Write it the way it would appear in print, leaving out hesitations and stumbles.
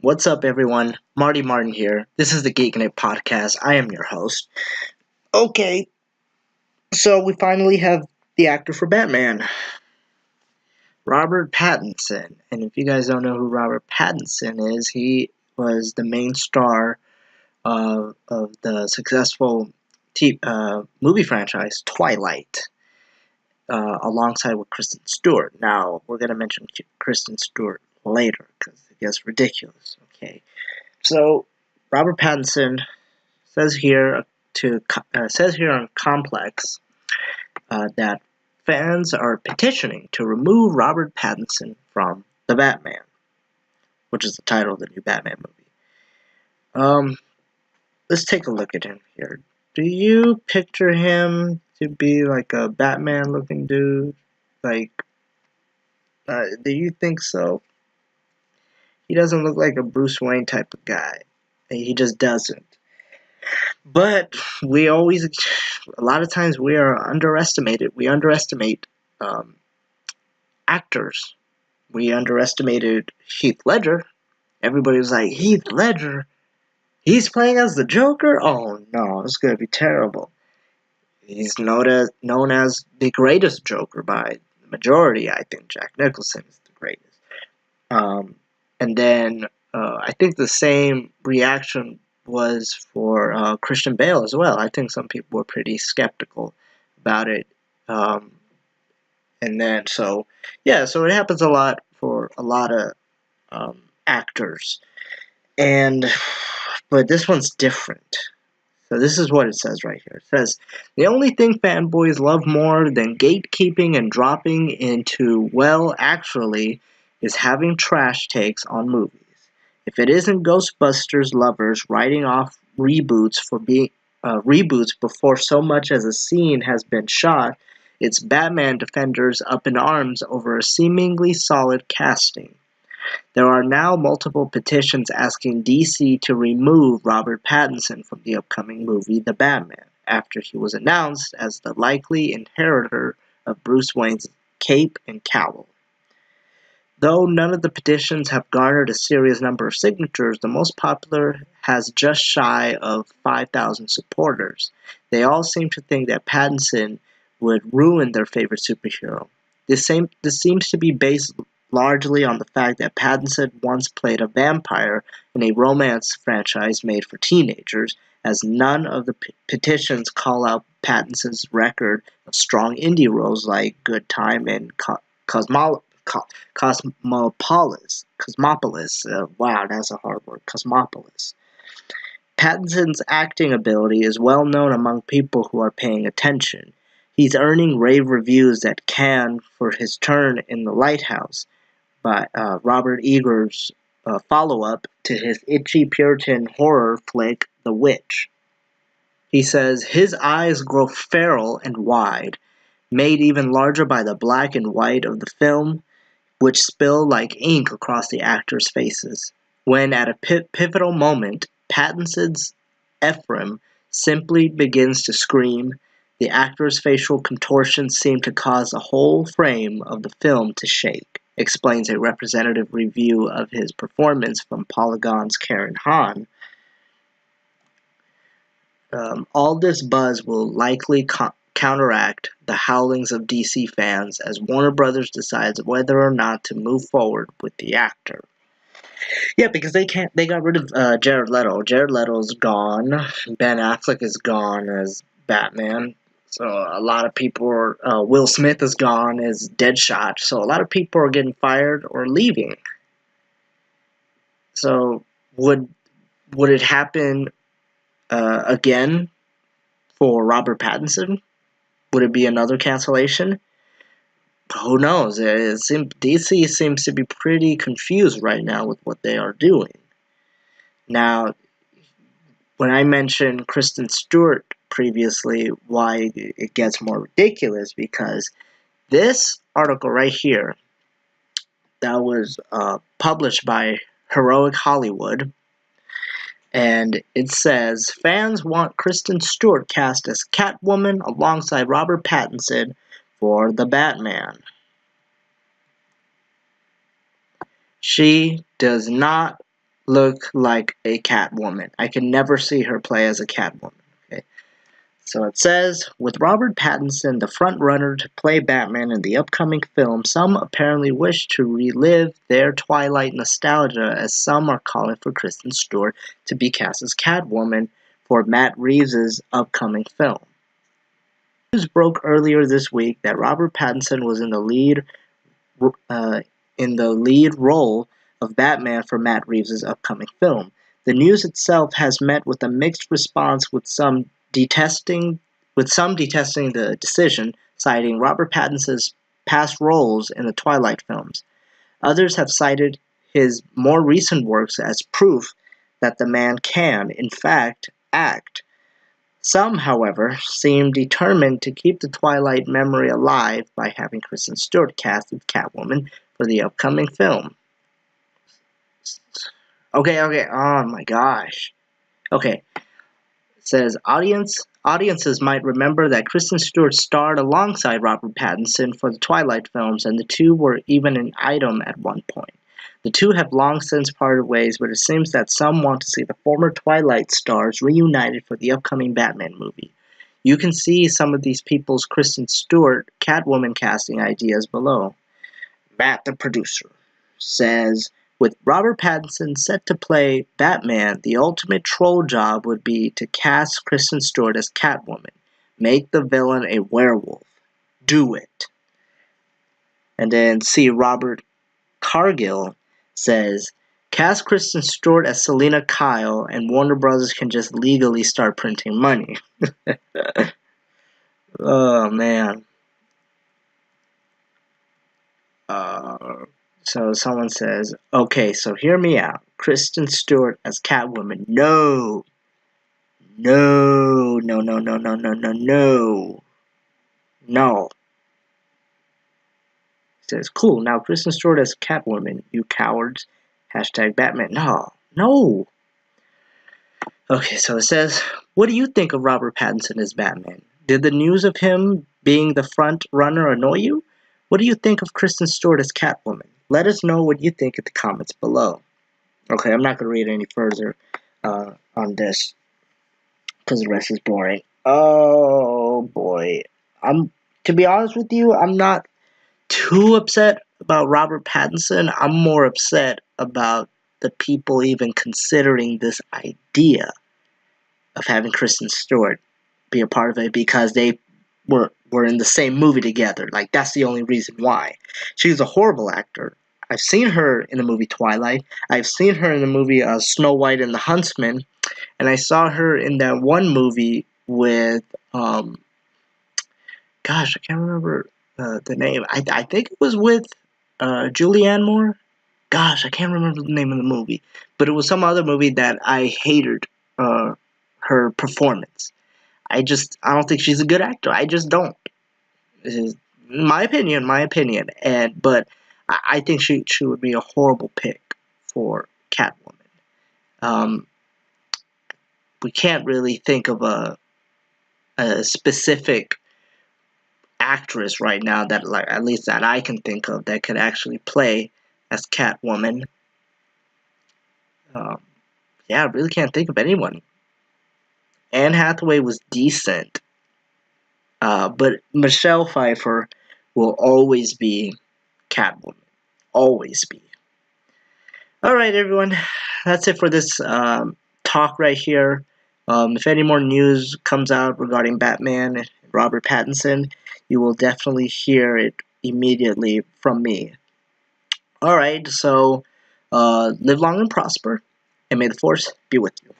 What's up, everyone? Marty Martin here. This is the Geek It podcast. I am your host. Okay, so we finally have the actor for Batman, Robert Pattinson. And if you guys don't know who Robert Pattinson is, he was the main star of the successful movie franchise Twilight, alongside with Kristen Stewart. Now, we're going to mention Kristen Stewart later because it gets ridiculous. Okay. So, Robert Pattinson says here on Complex that fans are petitioning to remove Robert Pattinson from the Batman, which is the title of the new Batman movie. Let's take a look at him here. Do you picture him to be like a Batman-looking dude? Like, do you think so? He doesn't look like a Bruce Wayne type of guy. He just doesn't. But a lot of times we are underestimated. We underestimate actors. We underestimated Heath Ledger. Everybody was like, Heath Ledger? He's playing as the Joker? Oh no, it's going to be terrible. He's known as the greatest Joker by the majority. I think Jack Nicholson is the greatest. And then I think the same reaction was for Christian Bale as well. I think some people were pretty skeptical about it. And then, so it happens a lot for a lot of actors. But this one's different. So this is what it says right here. It says, the only thing fanboys love more than gatekeeping and dropping into, well, actually, is having trash takes on movies. If it isn't Ghostbusters lovers writing off reboots for being reboots before so much as a scene has been shot, it's Batman defenders up in arms over a seemingly solid casting. There are now multiple petitions asking DC to remove Robert Pattinson from the upcoming movie The Batman, after he was announced as the likely inheritor of Bruce Wayne's cape and cowl. Though none of the petitions have garnered a serious number of signatures, the most popular has just shy of 5,000 supporters. They all seem to think that Pattinson would ruin their favorite superhero. This seems to be based largely on the fact that Pattinson once played a vampire in a romance franchise made for teenagers, as none of the petitions call out Pattinson's record of strong indie roles like Good Time and Cosmopolis. Wow, that's a hard word. Cosmopolis. Pattinson's acting ability is well known among people who are paying attention. He's earning rave reviews at Cannes for his turn in The Lighthouse, by Robert Eggers' follow-up to his itchy Puritan horror flick, The Witch. He says, his eyes grow feral and wide, made even larger by the black and white of the film, which spill like ink across the actors' faces. When, at a pivotal moment, Pattinson's Ephraim simply begins to scream, the actor's facial contortions seem to cause the whole frame of the film to shake, explains a representative review of his performance from Polygon's Karen Hahn. All this buzz will likely counteract the howlings of DC fans as Warner Brothers decides whether or not to move forward with the actor. Yeah, because they got rid of Jared Leto. Jared Leto's gone. Ben Affleck is gone as Batman. So a lot of people are, Will Smith is gone as Deadshot. So a lot of people are getting fired or leaving. So would it happen again for Robert Pattinson? Would it be another cancellation? Who knows? DC seems to be pretty confused right now with what they are doing. Now, when I mentioned Kristen Stewart previously, why it gets more ridiculous, because this article right here that was published by Heroic Hollywood, and it says, fans want Kristen Stewart cast as Catwoman alongside Robert Pattinson for The Batman. She does not look like a Catwoman. I can never see her play as a Catwoman. Okay. So it says, with Robert Pattinson the front runner to play Batman in the upcoming film, some apparently wish to relive their Twilight nostalgia, as some are calling for Kristen Stewart to be cast as Catwoman for Matt Reeves' upcoming film. News broke earlier this week that Robert Pattinson was uh, in the lead role of Batman for Matt Reeves' upcoming film. The news itself has met with a mixed response, with some detesting the decision, citing Robert Pattinson's past roles in the Twilight films. Others have cited his more recent works as proof that the man can, in fact, act. Some, however, seem determined to keep the Twilight memory alive by having Kristen Stewart cast as Catwoman for the upcoming film. Okay, oh my gosh. Okay, it says audiences might remember that Kristen Stewart starred alongside Robert Pattinson for the Twilight films, and the two were even an item at one point. The two have long since parted ways, but it seems that some want to see the former Twilight stars reunited for the upcoming Batman movie. You can see some of these people's Kristen Stewart Catwoman casting ideas below. Matt, the producer, says, with Robert Pattinson set to play Batman, the ultimate troll job would be to cast Kristen Stewart as Catwoman. Make the villain a werewolf. Do it. And then see Robert Cargill says, cast Kristen Stewart as Selina Kyle, and Warner Brothers can just legally start printing money. Oh, man. So someone says, okay, so hear me out. Kristen Stewart as Catwoman. No. No, no, no, no, no, no, no, no. No. Says, cool, now Kristen Stewart as Catwoman, you cowards. Hashtag Batman. No. No. Okay, so it says, what do you think of Robert Pattinson as Batman? Did the news of him being the front runner annoy you? What do you think of Kristen Stewart as Catwoman? Let us know what you think in the comments below. Okay, I'm not going to read any further on this because the rest is boring. Oh boy. To be honest with you, I'm not too upset about Robert Pattinson. I'm more upset about the people even considering this idea of having Kristen Stewart be a part of it, because they were in the same movie together. Like, that's the only reason why. She's a horrible actor. I've seen her in the movie Twilight. I've seen her in the movie Snow White and the Huntsman, and I saw her in that one movie with gosh, I can't remember the name. I think it was with Julianne Moore. Gosh, I can't remember the name of the movie, but it was some other movie that I hated her performance. I don't think she's a good actor. I just don't. This is my opinion, but I think she would be a horrible pick for Catwoman. We can't really think of a specific actress right now that, like, at least that I can think of, that could actually play as Catwoman. Yeah, I really can't think of anyone. Anne Hathaway was decent, but Michelle Pfeiffer will always be Catwoman. Always be. Alright, everyone. That's it for this talk right here. If any more news comes out regarding Batman and Robert Pattinson, you will definitely hear it immediately from me. Alright, so live long and prosper, and may the Force be with you.